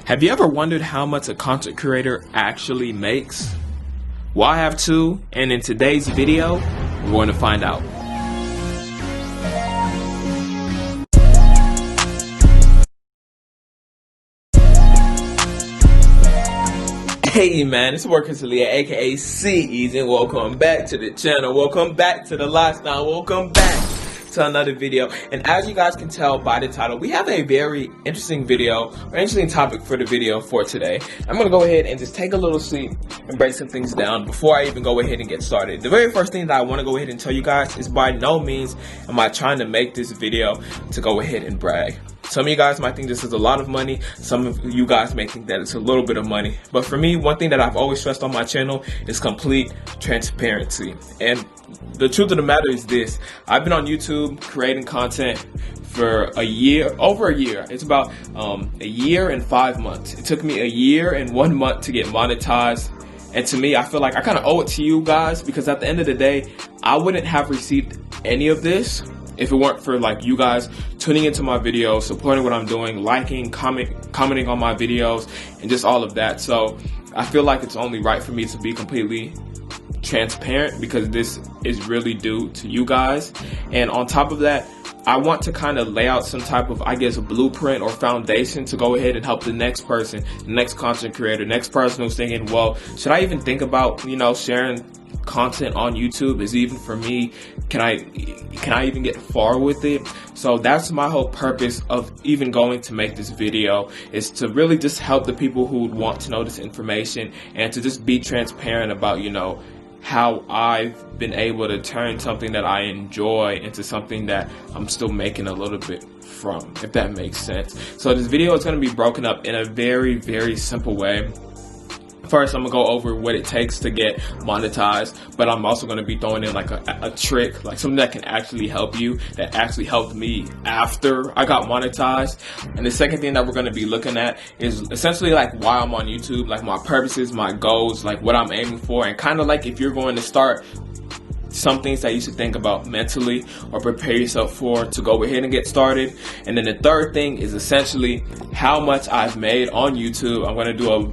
Have you ever wondered how much a content creator actually makes? Well, I have too, and in today's video, we're going to find out. Hey man, it's Workers Alia, aka CEasy, and welcome back to the channel. Welcome back to the lifestyle. Welcome back to another video. And as you guys can tell by the title, we have a very interesting video, or interesting topic for the video for today. I'm gonna go ahead and just take a little seat and break some things down before I even go ahead and get started. The very first thing that I want to go ahead and tell you guys is by no means am I trying to make this video to go ahead and brag. Some of you guys might think this is a lot of money. Some of you guys may think that it's a little bit of money. But for me, one thing that I've always stressed on my channel is complete transparency. And the truth of the matter is this: I've been on YouTube creating content for over a year. It's about a year and 5 months. It took me a year and 1 month to get monetized. And to me, I feel like I kind of owe it to you guys, because at the end of the day, I wouldn't have received any of this if it weren't for like you guys tuning into my videos, supporting what I'm doing, liking, commenting on my videos, and just all of that. So I feel like it's only right for me to be completely transparent, because this is really due to you guys. And on top of that, I want to kind of lay out some type of, I guess, blueprint or foundation to go ahead and help the next person, the next content creator, next person who's thinking, well, should I even think about, sharing content on YouTube? Is it even for me? Can I even get far with it? So that's my whole purpose of even going to make this video, is to really just help the people who would want to know this information, and to just be transparent about, how I've been able to turn something that I enjoy into something that I'm still making a little bit from, if that makes sense. So this video is going to be broken up in a very, very simple way. First, I'm gonna go over what it takes to get monetized, but I'm also gonna be throwing in like a trick, like something that can actually help you, that actually helped me after I got monetized. And the second thing that we're gonna be looking at is essentially like why I'm on YouTube, like my purposes, my goals, like what I'm aiming for, and kind of like if you're going to start, some things that you should think about mentally or prepare yourself for to go ahead and get started. And then the third thing is essentially how much I've made on YouTube. I'm going to do a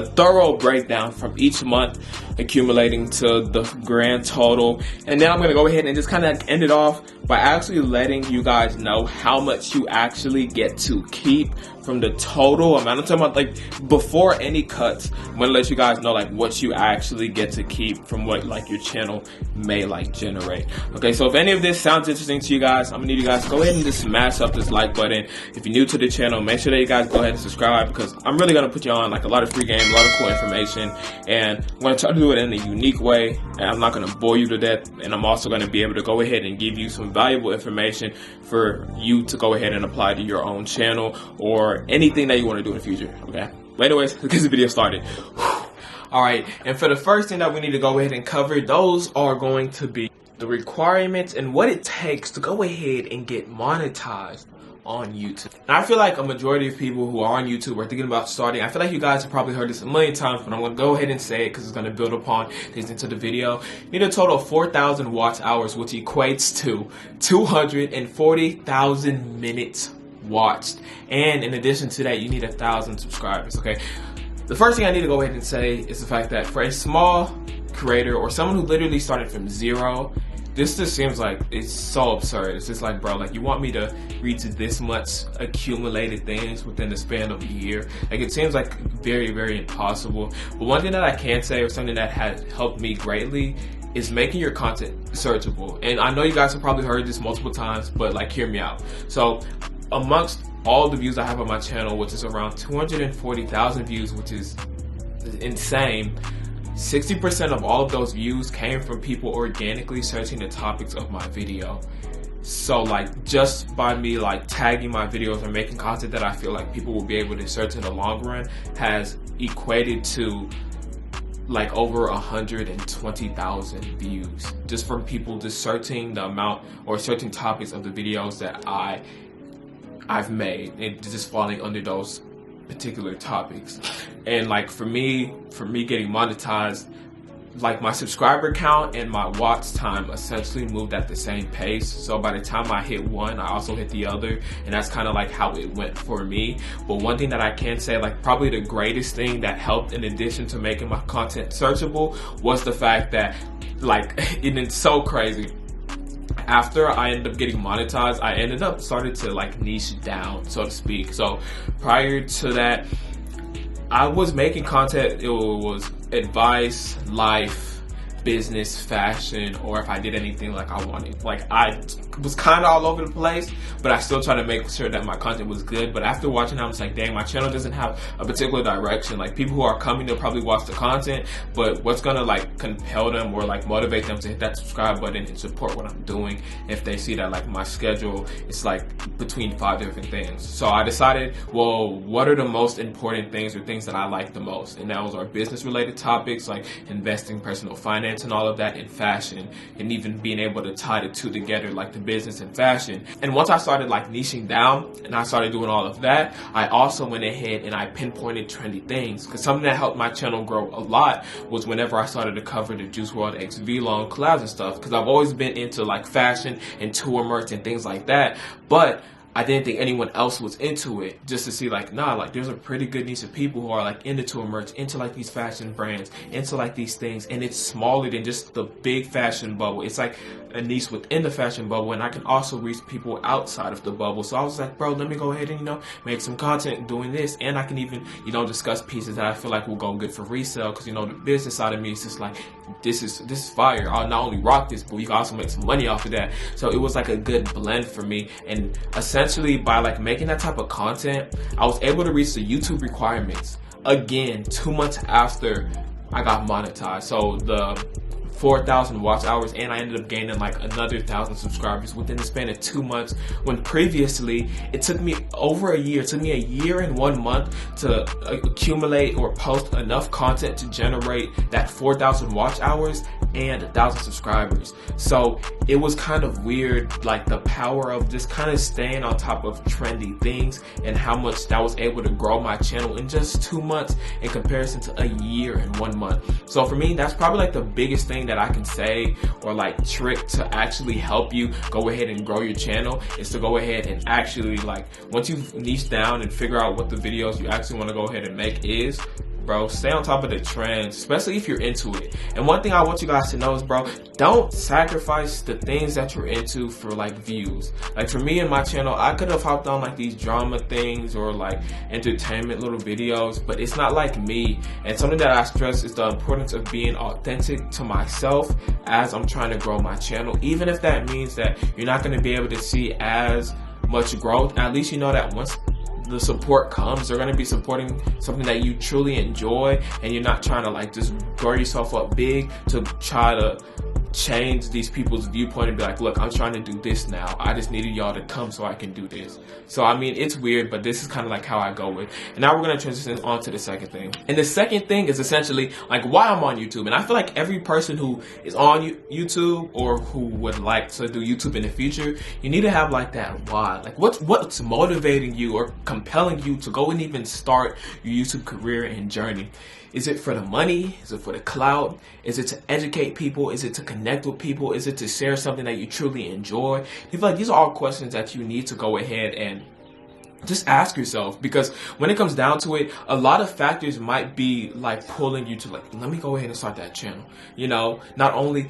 thorough breakdown from each month, accumulating to the grand total. And then I'm going to go ahead and just kind of end it off by actually letting you guys know how much you actually get to keep from the total amount. I'm talking about like before any cuts. I'm gonna let you guys know like what you actually get to keep from what like your channel may like generate. Okay, so if any of this sounds interesting to you guys, I'm gonna need you guys to go ahead and just smash up this like button. If you're new to the channel, make sure that you guys go ahead and subscribe, because I'm really gonna put you on like a lot of free game, a lot of cool information, and I'm gonna try to do it in a unique way, and I'm not gonna bore you to death. And I'm also gonna be able to go ahead and give you some valuable information for you to go ahead and apply to your own channel or anything that you want to do in the future. Okay, but anyways, let's get the video started. All right, and for the first thing that we need to go ahead and cover, those are going to be the requirements and what it takes to go ahead and get monetized on YouTube. Now, I feel like a majority of people who are on YouTube are thinking about starting. I feel like you guys have probably heard this a million times, but I'm going to go ahead and say it because it's going to build upon things into the video. You need a total of 4,000 watch hours, which equates to 240,000 minutes watched. And in addition to that, you need 1,000 subscribers. Okay, the first thing I need to go ahead and say is the fact that for a small creator or someone who literally started from zero, this just seems like it's so absurd. It's just like, bro, like you want me to reach this much accumulated things within the span of a year? Like it seems like very, very impossible. But one thing that I can say, or something that has helped me greatly, is making your content searchable. And I know you guys have probably heard this multiple times, but like hear me out. So amongst all the views I have on my channel, which is around 240,000 views, which is insane, 60% of all of those views came from people organically searching the topics of my video. So like just by me like tagging my videos or making content that I feel like people will be able to search in the long run has equated to like over 120,000 views, just from people just searching the amount or searching topics of the videos that I've made and just falling under those particular topics. And like for me getting monetized, like my subscriber count and my watch time essentially moved at the same pace. So by the time I hit one, I also hit the other, and that's kind of like how it went for me. But one thing that I can say, like probably the greatest thing that helped in addition to making my content searchable, was the fact that like it's so crazy. After I ended up getting monetized, I ended up started to like niche down, so to speak. So prior to that, I was making content. It was advice, life, business, fashion, or if I did anything like I wanted. Like I was kind of all over the place, but I still try to make sure that my content was good. But after watching that, I'm just like, dang, my channel doesn't have a particular direction. Like people who are coming, they'll probably watch the content, but what's gonna like compel them or like motivate them to hit that subscribe button and support what I'm doing if they see that like my schedule is like between 5 different things. So I decided, well, what are the most important things or things that I like the most? And that was our business related topics like investing, personal finance, and all of that, in fashion, and even being able to tie the two together, like the business and fashion. And once I started like niching down and I started doing all of that, I also went ahead and I pinpointed trendy things, because something that helped my channel grow a lot was whenever I started to cover the Juice WRLD X vlog collabs and stuff, because I've always been into like fashion and tour merch and things like that, but I didn't think anyone else was into it, just to see like, nah, like there's a pretty good niche of people who are like into tour merch, into like these fashion brands, into like these things, and it's smaller than just the big fashion bubble. It's like a niche within the fashion bubble, and I can also reach people outside of the bubble. So I was like, bro, let me go ahead and, you know, make some content doing this, and I can even, you know, discuss pieces that I feel like will go good for resale, because, you know, the business side of me is just like, this is fire. I'll not only rock this, but we can also make some money off of that. So it was like a good blend for me, and essentially by like making that type of content, I was able to reach the YouTube requirements again 2 months after I got monetized. So the 4,000 watch hours, and I ended up gaining like another 1,000 subscribers within the span of 2 months, when previously it took me over a year. It took me a year and 1 month to accumulate or post enough content to generate that 4,000 watch hours and 1,000 subscribers. So it was kind of weird, like the power of just kind of staying on top of trendy things, and how much that was able to grow my channel in just 2 months in comparison to a year and 1 month. So for me, that's probably like the biggest thing that I can say, or like trick to actually help you go ahead and grow your channel, is to go ahead and actually, like, once you've niched down and figure out what the videos you actually want to go ahead and make is, bro, stay on top of the trends, especially if you're into it. And one thing I want you guys to know is, bro, don't sacrifice the things that you're into for like views. Like for me and my channel, I could have hopped on like these drama things or like entertainment little videos, but it's not like me. And something that I stress is the importance of being authentic to myself as I'm trying to grow my channel. Even if that means that you're not going to be able to see as much growth, at least you know that once the support comes, they're going to be supporting something that you truly enjoy, and you're not trying to like just grow yourself up big to try to change these people's viewpoint and be like, look, I'm trying to do this now, I just needed y'all to come so I can do this. So I mean, it's weird, but this is kind of like how I go with. And now we're going to transition on to the second thing, and the second thing is essentially like why I'm on YouTube. And I feel like every person who is on YouTube or who would like to do YouTube in the future, you need to have like that why, like what's motivating you or compelling you to go and even start your YouTube career and journey. Is it for the money? Is it for the clout? Is it to educate people? Is it to connect with people? Is it to share something that you truly enjoy? I feel like these are all questions that you need to go ahead and just ask yourself, because when it comes down to it, a lot of factors might be like pulling you to like, let me go ahead and start that channel. You know, not only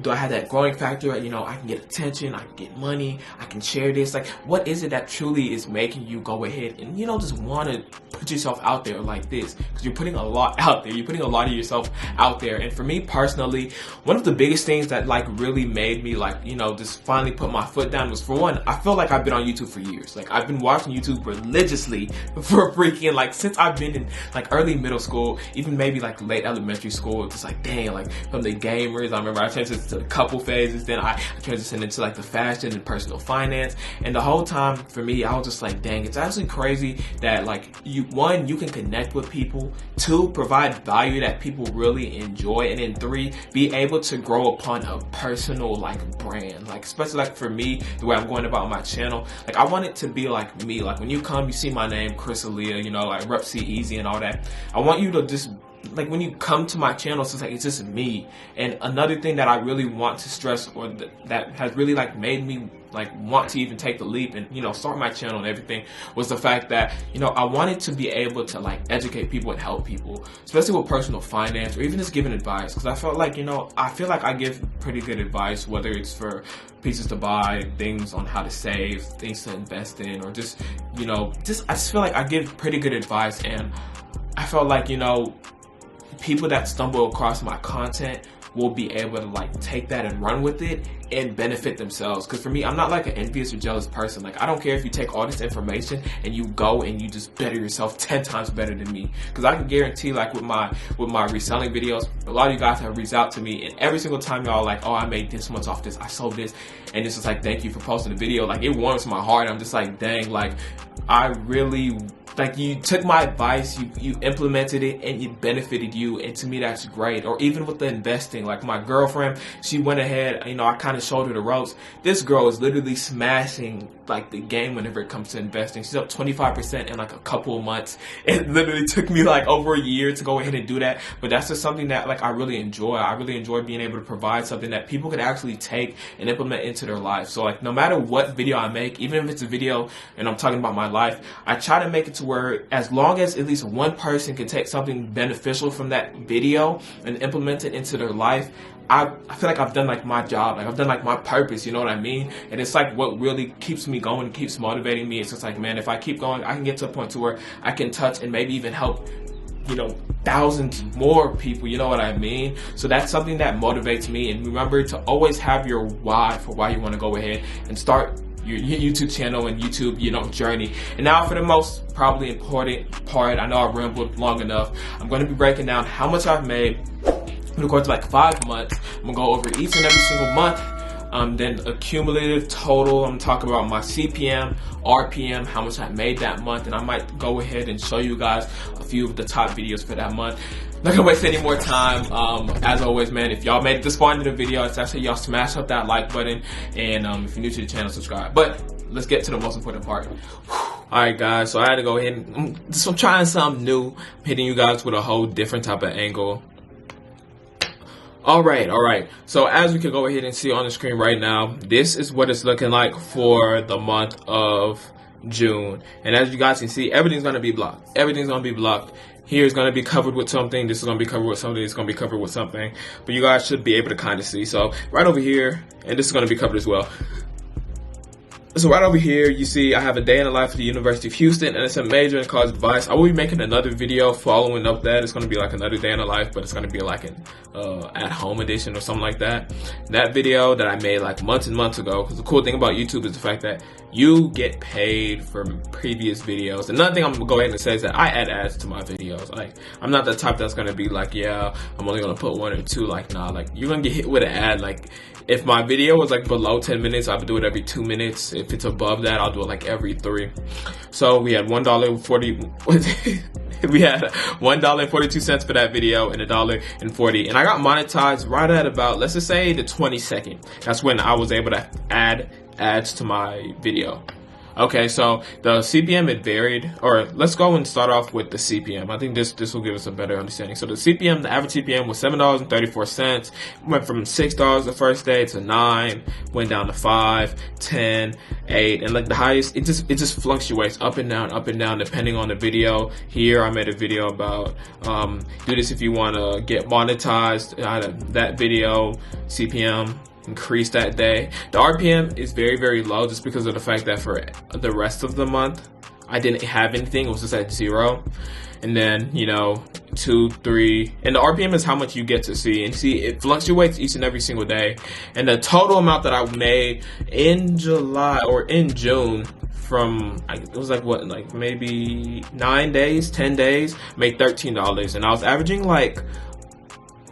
do I have that growing factor, you know, I can get attention, I can get money, I can share this. Like, what is it that truly is making you go ahead and, you know, just want to put yourself out there like this? Because you're putting a lot out there. You're putting a lot of yourself out there. And for me personally, one of the biggest things that like really made me like, you know, just finally put my foot down was, for one, I feel like I've been on YouTube for years. Like, I've been watching YouTube religiously for freaking like since I've been in like early middle school, even maybe like late elementary school. Just like, dang, like from the gamers, I remember I transitioned to the couple phases, then I transitioned into like the fashion and personal finance, and the whole time for me, I was just like, dang, it's actually crazy that like you can connect with people, 2, provide value that people really enjoy, and then 3, be able to grow upon a personal like brand. Like, especially like for me, the way I'm going about my channel, like I want it to be like me. Like when you come, you see my name, Alia, you know, like rep CEasy and all that. I want you to just like when you come to my channel, it's just like, it's just me. And another thing that I really want to stress, or that has really like made me like want to even take the leap and, you know, start my channel and everything, was the fact that, you know, I wanted to be able to like educate people and help people, especially with personal finance or even just giving advice. Because I felt like, you know, I feel like I give pretty good advice, whether it's for pieces to buy, things on how to save, things to invest in, or just, you know, I just feel like I give pretty good advice. And I felt like, you know, people that stumble across my content will be able to like take that and run with it and benefit themselves. Because for me, I'm not like an envious or jealous person. Like, I don't care if you take all this information and you go and you just better yourself 10 times better than me. Because I can guarantee, like with my reselling videos, a lot of you guys have reached out to me, and every single time y'all like, oh, I made this much off this, I sold this, and it's just like, thank you for posting the video. Like, it warms my heart. I'm just like, dang, like I really, like, you took my advice, you implemented it, and it benefited you, and to me that's great. Or even with the investing, like my girlfriend, she went ahead, you know, I kind of showed her the ropes. This girl is literally smashing like the game whenever it comes to investing. She's up 25% in like a couple of months. It literally took me like over a year to go ahead and do that, but that's just something that like I really enjoy. I really enjoy being able to provide something that people could actually take and implement into their life. So like, no matter what video I make, even if it's a video and I'm talking about my life, I try to make it to where as long as at least one person can take something beneficial from that video and implement it into their life, I feel like I've done like my job, like I've done like my purpose, you know what I mean? And it's like what really keeps me going, keeps motivating me. It's just like, man, if I keep going, I can get to a point to where I can touch and maybe even help, you know, thousands more people, you know what I mean? So that's something that motivates me. And remember to always have your why for why you want to go ahead and start your YouTube channel and YouTube, you know, journey. And now for the most probably important part, I know I rambled long enough. I'm going to be breaking down how much I've made in the course of like 5 months. I'm gonna go over each and every single month. Then accumulative total, I'm talking about my CPM, RPM, how much I made that month, and I might go ahead and show you guys a few of the top videos for that month. Not gonna waste any more time. As always, man, if y'all made it this far into the video, it's actually y'all smash up that like button, and if you're new to the channel, subscribe. But let's get to the most important part. Alright guys, so I had to go ahead and I'm trying something new. I'm hitting you guys with a whole different type of angle. Alright, so as we can go ahead and see on the screen right now, this is what it's looking like for the month of June. And as you guys can see, everything's going to be blocked. Everything's going to be blocked. Here's going to be covered with something. This is going to be covered with something. It's going to be covered with something. But you guys should be able to kind of see. So right over here, and this is going to be covered as well. So right over here, you see I have a day in the life of the University of Houston, and it's a major in college advice. I will be making another video following up that. It's going to be like another day in the life, but it's going to be like an at-home edition or something like that. That video that I made like months and months ago, because the cool thing about YouTube is the fact that you get paid for previous videos. Another thing I'm going to go ahead and say is that I add ads to my videos. Like, I'm not the type that's going to be like, yeah, I'm only going to put 1 or 2. Like, nah, like you're going to get hit with an ad. Like, if my video was like below 10 minutes, I would do it every 2 minutes. If it's above that, I'll do it like every 3. So we had $1.40. We had $1.42 for that video and $1.40. And I got monetized right at about, let's just say the 22nd. That's when I was able to add ads to my video. Okay, so the CPM, it varied, or let's go and start off with the CPM. I think this will give us a better understanding. So the CPM, the average CPM was $7.34. Went from $6 the first day to $9, went down to $5, $10, $8, and like the highest, it just fluctuates up and down depending on the video. Here I made a video about do this if you want to get monetized. I had that video CPM increase that day. The RPM is very, very low just because of the fact that for the rest of the month I didn't have anything. It was just at 0. And then, you know, 2, 3, and the RPM is how much you get to see. And see, it fluctuates each and every single day. And the total amount that I made in July or in June from, it was like what, like maybe 9 days, 10 days, made $13. And I was averaging like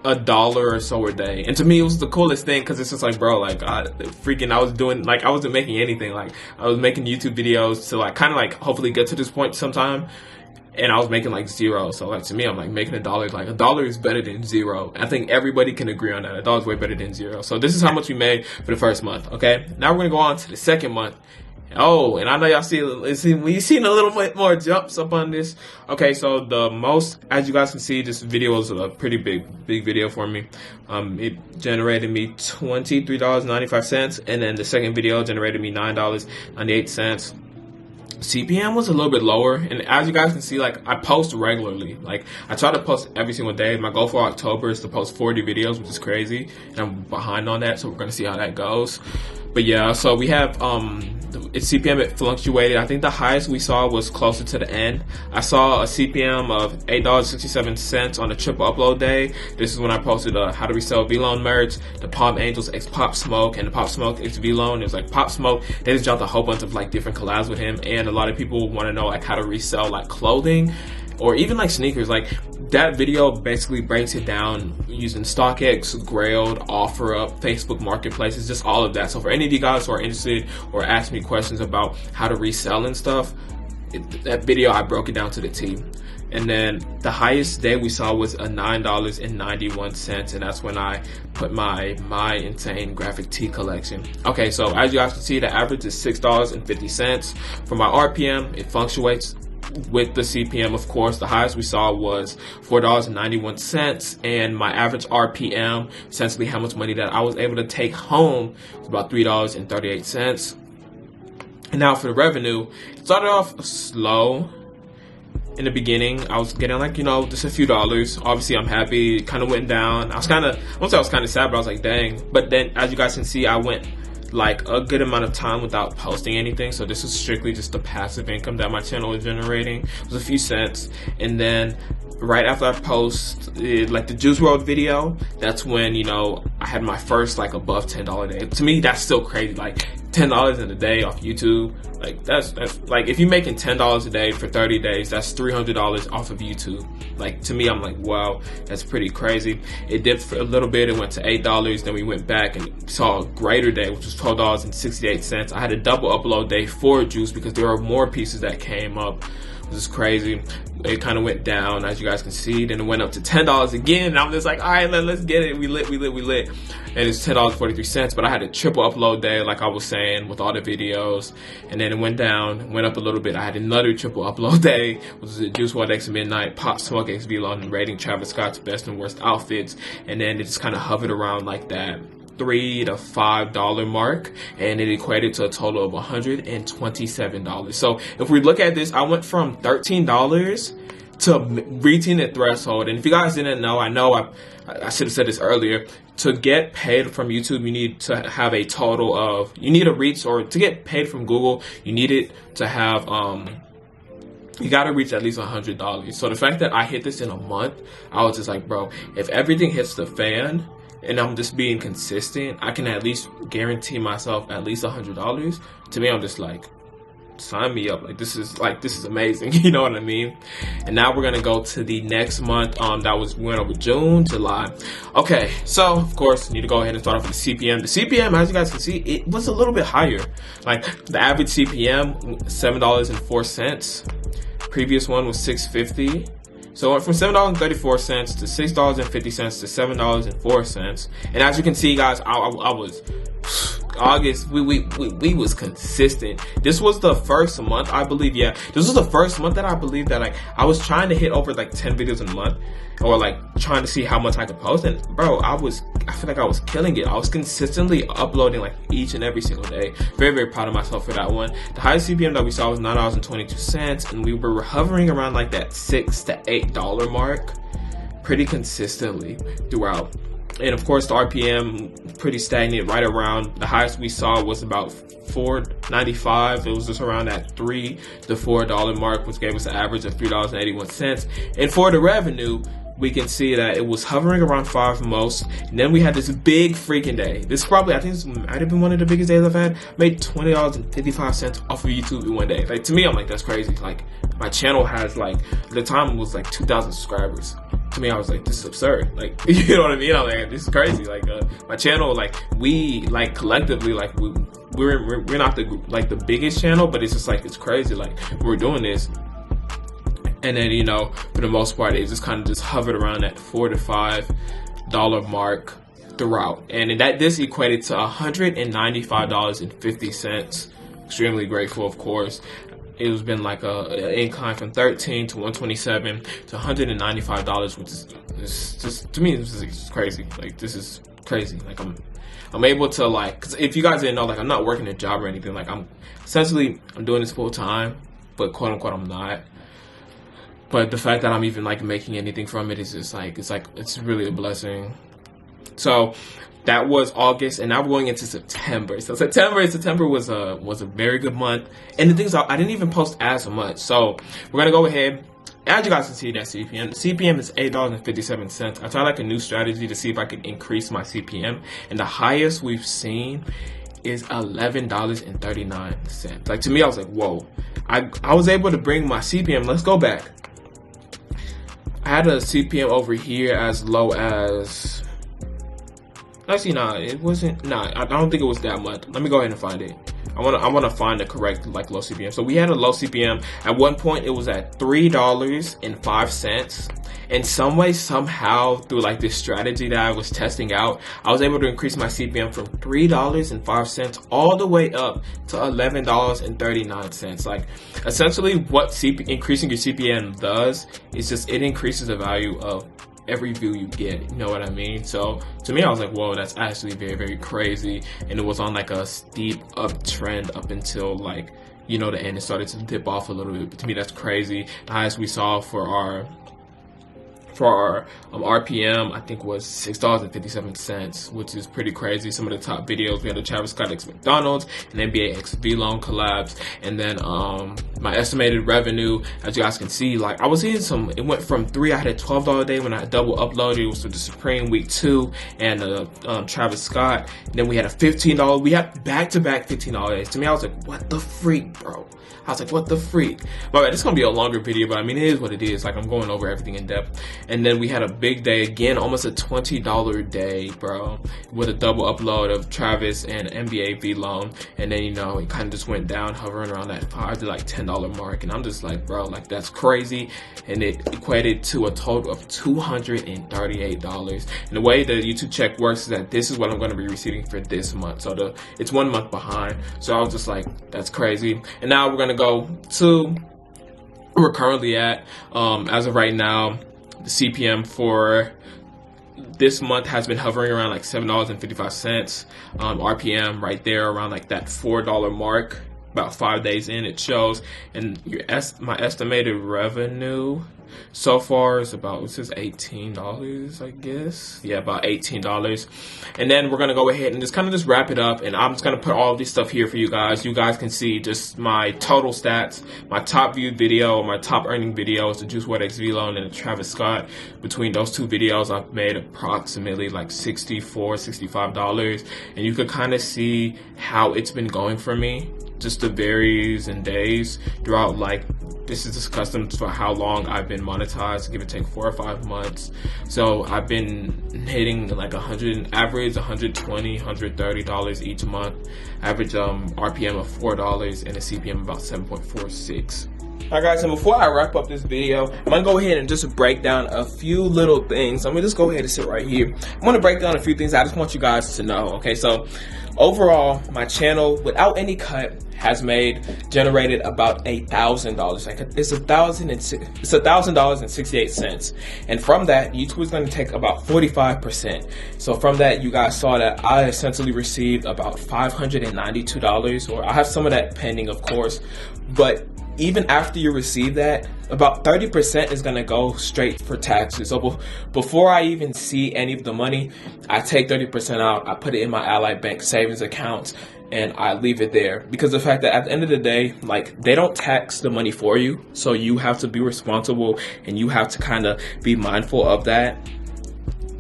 $1 or so a day. And to me, it was the coolest thing because it's just like, bro, like I was doing, like I wasn't making anything. Like I was making YouTube videos to like kind of like hopefully get to this point sometime, and I was making like 0. So like to me, I'm like making $1. Like $1 is better than 0. I think everybody can agree on that. $1 is way better than 0. So this is how much we made for the first month. Okay, now we're gonna go on to the second month. Oh, and I know y'all we seen a little bit more jumps up on this. Okay, so the most, as you guys can see, this video is a pretty big video for me. It generated me $23.95, and then the second video generated me $9.98. CPM was a little bit lower, and as you guys can see, like, I post regularly. Like, I try to post every single day. My goal for October is to post 40 videos, which is crazy, and I'm behind on that, so we're gonna see how that goes. But yeah, so we have its CPM, it fluctuated. I think the highest we saw was closer to the end. I saw a CPM of $8.67 on a triple upload day. This is when I posted how to resell V-Lone merch, the Palm Angels X Pop Smoke, and the Pop Smoke X V-Lone. It was like Pop Smoke. They just dropped a whole bunch of like different collabs with him, and a lot of people want to know like how to resell like clothing or even like sneakers. Like, that video basically breaks it down using StockX, Grailed, OfferUp, Facebook Marketplaces, just all of that. So for any of you guys who are interested or ask me questions about how to resell and stuff, that video, I broke it down to the T. And then the highest day we saw was a $9.91, and that's when I put my insane graphic tee collection. Okay, so as you guys can see, the average is $6.50. For my RPM, it fluctuates with the CPM, of course. The highest we saw was $4.91, and my average RPM, essentially how much money that I was able to take home, was about $3.38. And now for the revenue, it started off slow. In the beginning, I was getting like, just a few dollars. Obviously, I'm happy. It kind of went down. I won't say I was kind of sad, but I was like, dang. But then, as you guys can see, I went like a good amount of time without posting anything. So this is strictly just the passive income that my channel was generating. It was a few cents. And then right after I posted like the Juice WRLD video, that's when, I had my first like above $10 day. To me, that's still crazy. Like, $10 in a day off YouTube, like that's like, if you're making $10 a day for 30 days, that's $300 off of YouTube. Like, to me, I'm like, wow, that's pretty crazy. It dipped for a little bit, it went to $8, then we went back and saw a greater day, which was $12.68. I had a double upload day for Juice because there are more pieces that came up. This is crazy. It kind of went down, as you guys can see. Then it went up to $10 again, and I'm just like, all right, let's get it. We lit. And it's $10.43. But I had a triple upload day, like I was saying, with all the videos. And then it went down, went up a little bit. I had another triple upload day, which was a Juice WRLD X Midnight, Pop Smoke X V-Lone, rating Travis Scott's best and worst outfits. And then it just kind of hovered around like that $3 to $5 mark, and it equated to a total of $127. So if we look at this, I went from $13 to reaching the threshold. And if you guys didn't know, I should have said this earlier. To get paid from YouTube, you need to have a total of, you need to reach, or to get paid from Google, you need it to have you gotta reach at least $100. So the fact that I hit this in a month, I was just like, bro, if everything hits the fan and I'm just being consistent, I can at least guarantee myself at least $100. To me, I'm just like, sign me up. Like, this is amazing. You know what I mean? And now we're gonna go to the next month. We went over June, July. Okay, so of course, need to go ahead and start off with the CPM. The CPM, as you guys can see, it was a little bit higher. Like, the average CPM, $7.04. Previous one was $6.50. So it went from $7.34 to $6.50 to $7.04. And as you can see, guys, I was August, we was consistent. This was the first month, I believe. Yeah, this was the first month that I believe that, like, I was trying to hit over like 10 videos a month, or like trying to see how much I could post. And bro, I feel like I was killing it. I was consistently uploading like each and every single day. Very, very proud of myself for that one. The highest CPM that we saw was $9.22, and we were hovering around like that $6 to $8 mark pretty consistently throughout. And of course, the RPM pretty stagnant, right around, the highest we saw was about $4.95. It was just around that $3 to $4 mark, which gave us an average of $3.81. And for the revenue, we can see that it was hovering around $5 most. And then we had this big freaking day. This probably, I think this might have been one of the biggest days I've had. Made $20.55 off of YouTube in one day. Like, to me, I'm like, that's crazy. Like, my channel has like, at the time it was like 2,000 subscribers. To me, I was like, this is absurd. Like, you know what I mean? I'm like, this is crazy. Like, my channel, like, we, like, collectively, like, we're not the biggest channel, but it's just like, it's crazy. Like, we're doing this. And then, for the most part, it just kind of just hovered around that $4 to $5 mark throughout. And this equated to $195.50 extremely grateful, of course. It has been like an incline from $13 to $127 to $195, which is just, to me, this is crazy. Like, this is crazy. Like, I'm able to, like, cause if you guys didn't know, like, I'm not working a job or anything. Like, I'm doing this full time, but quote unquote I'm not. But the fact that I'm even like making anything from it is just like, it's really a blessing. So that was August, and now we're going into September. So September was a very good month. And the thing is, I didn't even post as much. So we're gonna go ahead. As you guys can see, that CPM is $8.57. I tried like a new strategy to see if I could increase my CPM, and the highest we've seen is $11.39. Like, to me, I was like, whoa. I was able to bring my CPM. Let's go back. I had a CPM over here as low as, actually, nah, it wasn't. Nah, I don't think it was that much. Let me go ahead and find it. I wanna find the correct like low CPM. So we had a low CPM at one point. It was at $3.05. In some way, somehow, through like this strategy that I was testing out, I was able to increase my CPM from $3.05 all the way up to $11.39. Like, essentially, what increasing your CPM does is just it increases the value of every view you get, you know what I mean? So to me, I was like, whoa, that's actually very, very crazy. And it was on like a steep uptrend up until like, you know, the end. It started to dip off a little bit, but to me, that's crazy. The highest we saw for our RPM, I think, was $6.57, which is pretty crazy. Some of the top videos, we had a Travis Scott x McDonald's, an NBA x V-Loan collabs, and then my estimated revenue, as you guys can see, like, I was seeing some, it went from 3, I had a $12 day when I double uploaded. It was for the Supreme week 2 and Travis Scott. And then we had a $15, we had back-to-back $15 days. To me, I was like, what the freak, bro? I was like, what the freak? But it's gonna be a longer video, but I mean, it is what it is. Like, I'm going over everything in depth. And then we had a big day again, almost a $20 day, bro, with a double upload of Travis and NBA V-Loan. And then, you know, it kind of just went down, hovering around that $5 to like $10 mark. And I'm just like, bro, like, that's crazy. And it equated to a total of $238. And the way the YouTube check works is that this is what I'm going to be receiving for this month. So it's 1 month behind. So I was just like, that's crazy. And now we're going to go to where we're currently at. As of right now, the CPM for this month has been hovering around like $7.55. RPM right there around like that $4 mark. About 5 days in, it shows. And my estimated revenue so far is about, it says $18, I guess. Yeah, about $18. And then we're gonna go ahead and just wrap it up. And I'm just gonna put all of this stuff here for you guys. You guys can see just my total stats, my top viewed video, my top earning video is the Juice WRLD x V-Loan and the Travis Scott. Between those two videos, I've made approximately like $64, $65. And you could kind of see how it's been going for me. Just the varies and days throughout, like, this is just custom for how long I've been monetized, give or take 4 or 5 months. So I've been hitting like average $120, $130 each month, average RPM of $4 and a CPM about 7.46. Alright guys, and before I wrap up this video, I'm going to go ahead and just break down a few little things. I'm going to just go ahead and sit right here. I'm going to break down a few things I just want you guys to know, okay? So overall, my channel, without any cut, has generated about $1,000. Like, it's $1,000.68. And from that, YouTube is going to take about 45%. So from that, you guys saw that I essentially received about $592, or I have some of that pending, of course. But even after you receive that, about 30% is going to go straight for taxes. So before I even see any of the money, I take 30% out, I put it in my Ally Bank savings accounts, and I leave it there. Because the fact that at the end of the day, like, they don't tax the money for you. So you have to be responsible, and you have to kind of be mindful of that.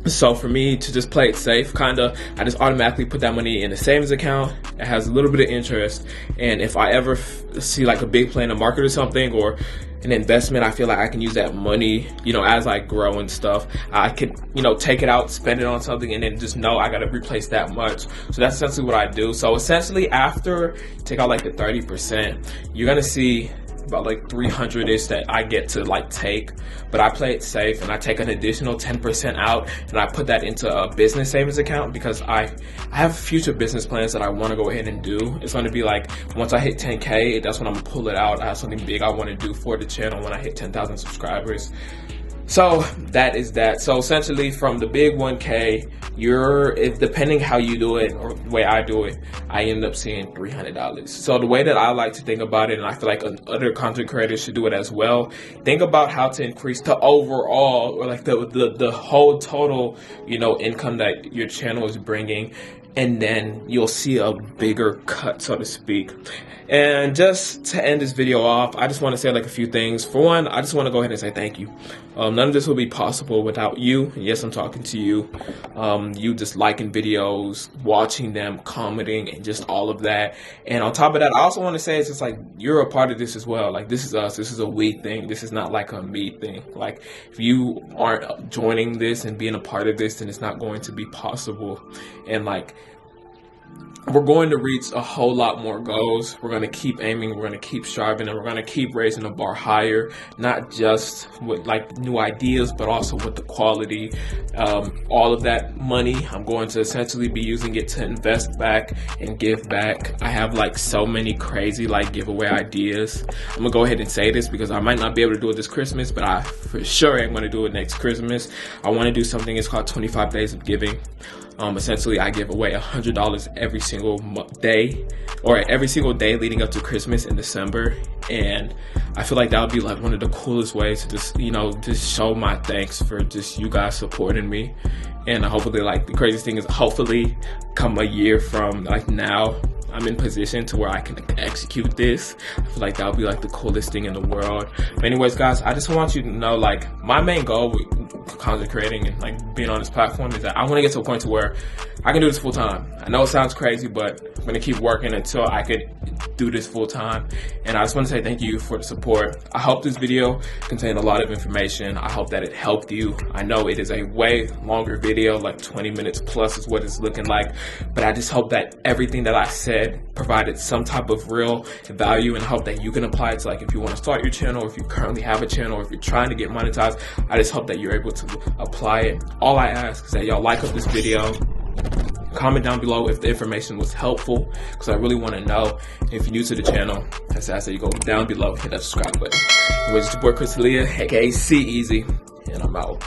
So for me to just play it safe, I just automatically put that money in a savings account. It has a little bit of interest, and if I ever see like a big play in the market or something, or an investment, I feel like I can use that money, you know, as I grow and stuff. I could, you know, take it out, spend it on something, and then just know I gotta replace that much. So that's essentially what I do. So essentially, after take out like the 30%, you're gonna see about like 300-ish that I get to like take, but I play it safe and I take an additional 10% out and I put that into a business savings account because I have future business plans that I want to go ahead and do. It's going to be like once I hit 10K, that's when I'm gonna pull it out. I have something big I want to do for the channel when I hit 10,000 subscribers. So that is that. So essentially from the big 1K, depending how you do it or the way I do it, I end up seeing $300. So the way that I like to think about it, and I feel like other content creators should do it as well, think about how to increase the overall, or like the whole total, you know, income that your channel is bringing, and then you'll see a bigger cut, so to speak. And just to end this video off, I just want to say like a few things. For one, I just want to go ahead and say thank you. None of this would be possible without you. Yes, I'm talking to you. You just liking videos, watching them, commenting, and just all of that. And on top of that, I also want to say it's just like you're a part of this as well. Like this is us. This is a we thing. This is not like a me thing. Like if you aren't joining this and being a part of this, then it's not going to be possible. And like, we're going to reach a whole lot more goals. We're going to keep aiming, we're going to keep striving, and we're going to keep raising the bar higher, not just with like new ideas, but also with the quality. All of that money, I'm going to essentially be using it to invest back and give back. I have like so many crazy like giveaway ideas. I'm gonna go ahead and say this because I might not be able to do it this Christmas, but I for sure am going to do it next Christmas. I want to do something, it's called 25 Days of Giving. Essentially, I give away $100 every single day, or every single day leading up to Christmas in December. And I feel like that would be like one of the coolest ways to just, you know, just show my thanks for just you guys supporting me. And hopefully, like the craziest thing is, hopefully, come a year from like now, I'm in position to where I can execute this. I feel like that would be like the coolest thing in the world. But anyways, guys, I just want you to know, like, my main goal with content creating and like being on this platform is that I want to get to a point to where I can do this full time. I know it sounds crazy, but I'm going to keep working until I could do this full time. And I just want to say thank you for the support. I hope this video contained a lot of information. I hope that it helped you. I know it is a way longer video, like 20 minutes plus is what it's looking like. But I just hope that everything that I said provided some type of real value, and hope that you can apply it to, like, if you want to start your channel, or if you currently have a channel, or if you're trying to get monetized. I just hope that you're able to apply it. All I ask is that y'all like up this video, comment down below if the information was helpful, because I really want to know. If you're new to the channel, I say you go down below, hit that subscribe button. It was your boy Alia, aka CEasy, and I'm out.